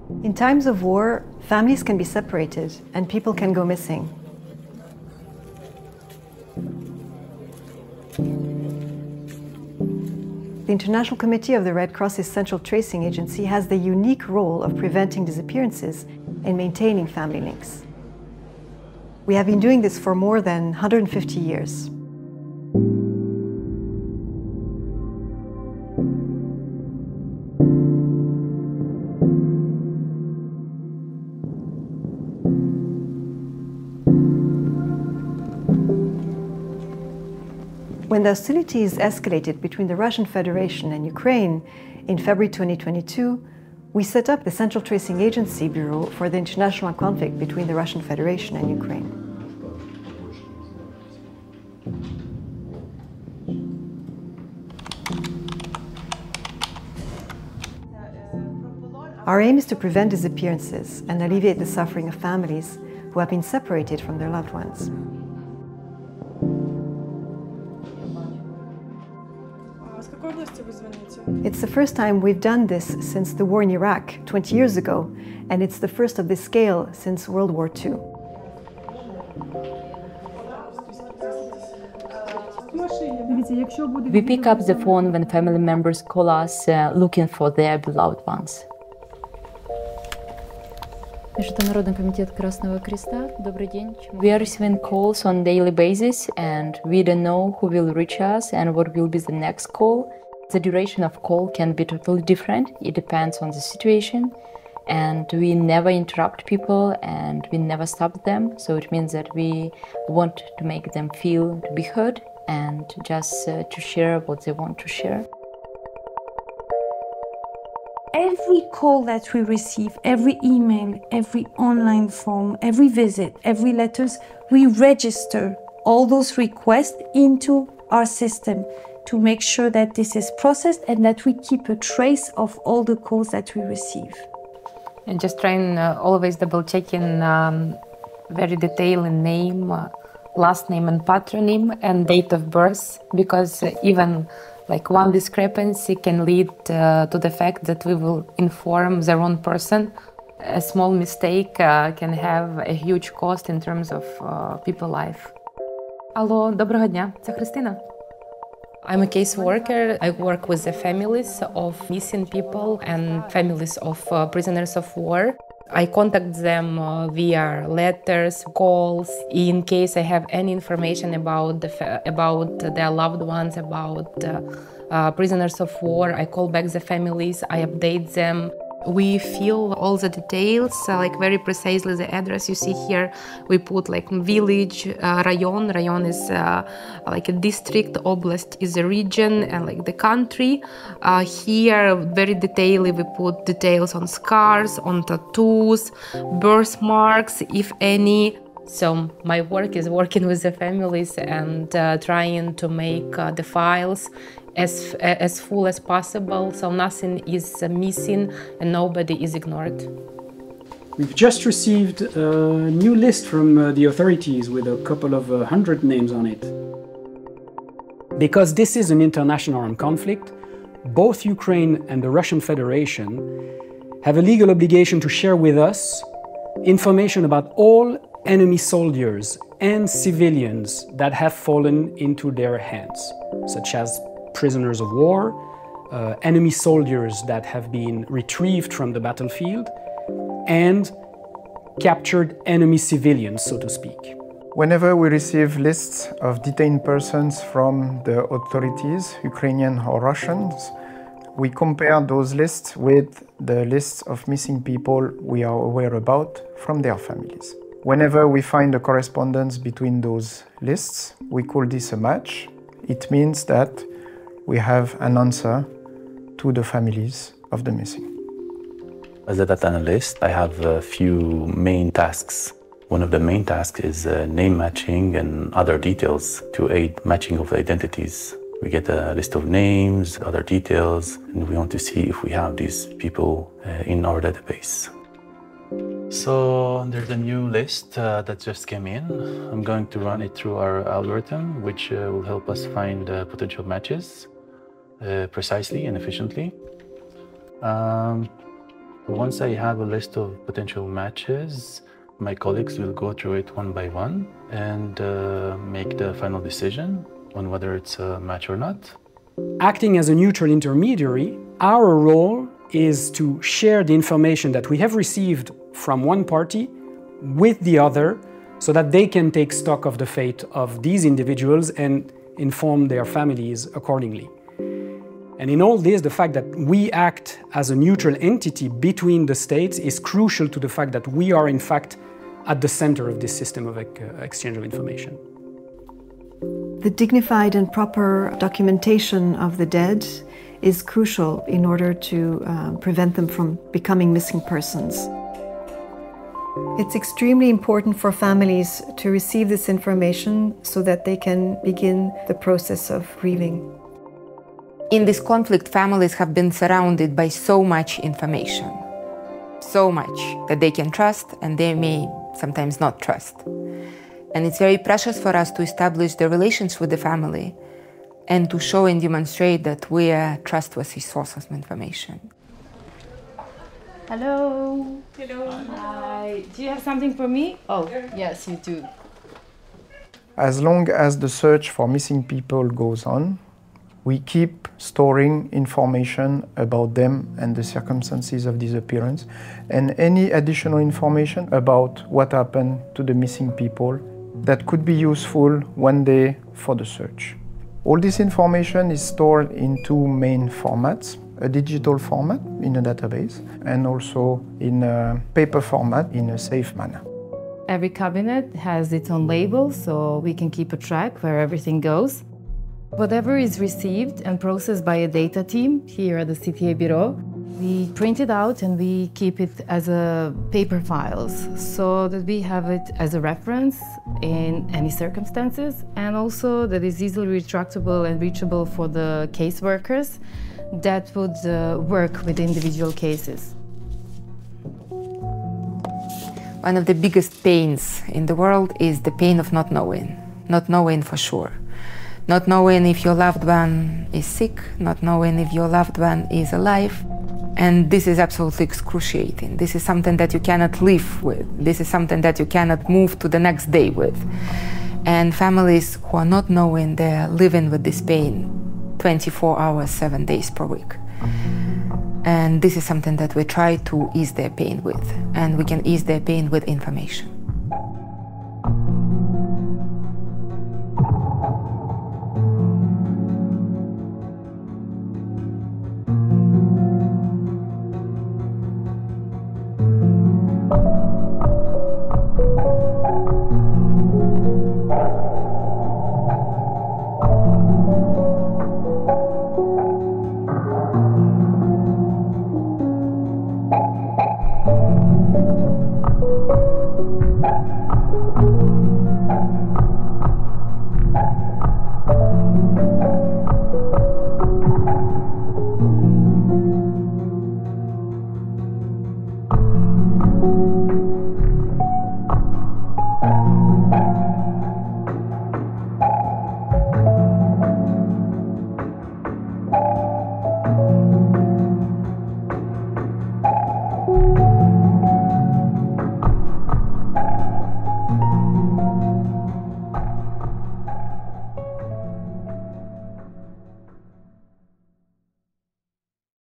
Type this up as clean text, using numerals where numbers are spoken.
In times of war, families can be separated and people can go missing. The International Committee of the Red Cross's Central Tracing Agency has the unique role of preventing disappearances and maintaining family links. We have been doing this for more than 150 years. When the hostilities escalated between the Russian Federation and Ukraine in February 2022, we set up the Central Tracing Agency Bureau for the international conflict between the Russian Federation and Ukraine. Our aim is to prevent disappearances and alleviate the suffering of families who have been separated from their loved ones. It's the first time we've done this since the war in Iraq 20 years ago, and it's the first of this scale since World War II. We pick up the phone when family members call us looking for their beloved ones. Международный комитет Красного Креста. Добрый день. We are receiving calls on daily basis, and we don't know who will reach us and what will be the next call. The duration of call can be totally different. It depends on the situation, and we never interrupt people and we never stop them. So it means that we want to make them feel to be heard and just to share what they want to share. Every call that we receive, every email, every online form, every visit, every letters, we register all those requests into our system to make sure that this is processed and that we keep a trace of all the calls that we receive. And just trying always double checking very detailed name, last name and patronym and date of birth, because even like one discrepancy can lead to the fact that we will inform the wrong person. A small mistake can have a huge cost in terms of people's life. Алло, доброго дня, це Христина. I'm a caseworker. I work with the families of missing people and families of prisoners of war. I contact them via letters, calls, in case I have any information about their loved ones, about prisoners of war. I call back the families, I update them. We fill all the details, like very precisely the address you see here. We put like village, rayon. Rayon is like a district, oblast is a region, and like the country. Here, very detailed, we put details on scars, on tattoos, birthmarks, if any. So my work is working with the families and trying to make the files as full as possible, so nothing is missing and nobody is ignored. We've just received a new list from the authorities with a couple of 100 names on it. Because this is an international armed conflict, both Ukraine and the Russian Federation have a legal obligation to share with us information about all enemy soldiers and civilians that have fallen into their hands, such as prisoners of war, enemy soldiers that have been retrieved from the battlefield, and captured enemy civilians, so to speak. Whenever we receive lists of detained persons from the authorities, Ukrainian or Russians, we compare those lists with the lists of missing people we are aware about from their families. Whenever we find a correspondence between those lists, we call this a match. It means that we have an answer to the families of the missing. As a data analyst, I have a few main tasks. One of the main tasks is name matching and other details to aid matching of identities. We get a list of names, other details, and we want to see if we have these people in our database. So there's a new list that just came in. I'm going to run it through our algorithm, which will help us find potential matches precisely and efficiently. Once I have a list of potential matches, my colleagues will go through it one by one and make the final decision on whether it's a match or not. Acting as a neutral intermediary, our role is to share the information that we have received from one party with the other so that they can take stock of the fate of these individuals and inform their families accordingly. And in all this, the fact that we act as a neutral entity between the states is crucial to the fact that we are in fact at the center of this system of exchange of information. The dignified and proper documentation of the dead is crucial in order to prevent them from becoming missing persons. It's extremely important for families to receive this information so that they can begin the process of grieving. In this conflict, families have been surrounded by so much information, so much that they can trust and they may sometimes not trust. And it's very precious for us to establish the relations with the family and to show and demonstrate that we are trustworthy sources of information. Hello. Hello. Hi. Do you have something for me? Oh, yes, you do. As long as the search for missing people goes on, we keep storing information about them and the circumstances of disappearance, and any additional information about what happened to the missing people that could be useful one day for the search. All this information is stored in two main formats: a digital format in a database and also in a paper format in a safe manner. Every cabinet has its own label, so we can keep a track where everything goes. Whatever is received and processed by a data team here at the CTA Bureau, we print it out and we keep it as a paper files so that we have it as a reference in any circumstances, and also that is easily retractable and reachable for the caseworkers that would work with individual cases. One of the biggest pains in the world is the pain of not knowing for sure. Not knowing if your loved one is sick, not knowing if your loved one is alive. And this is absolutely excruciating. This is something that you cannot live with. This is something that you cannot move to the next day with. And families who are not knowing, they're living with this pain 24 hours, 7 days per week. And this is something that we try to ease their pain with. And we can ease their pain with information.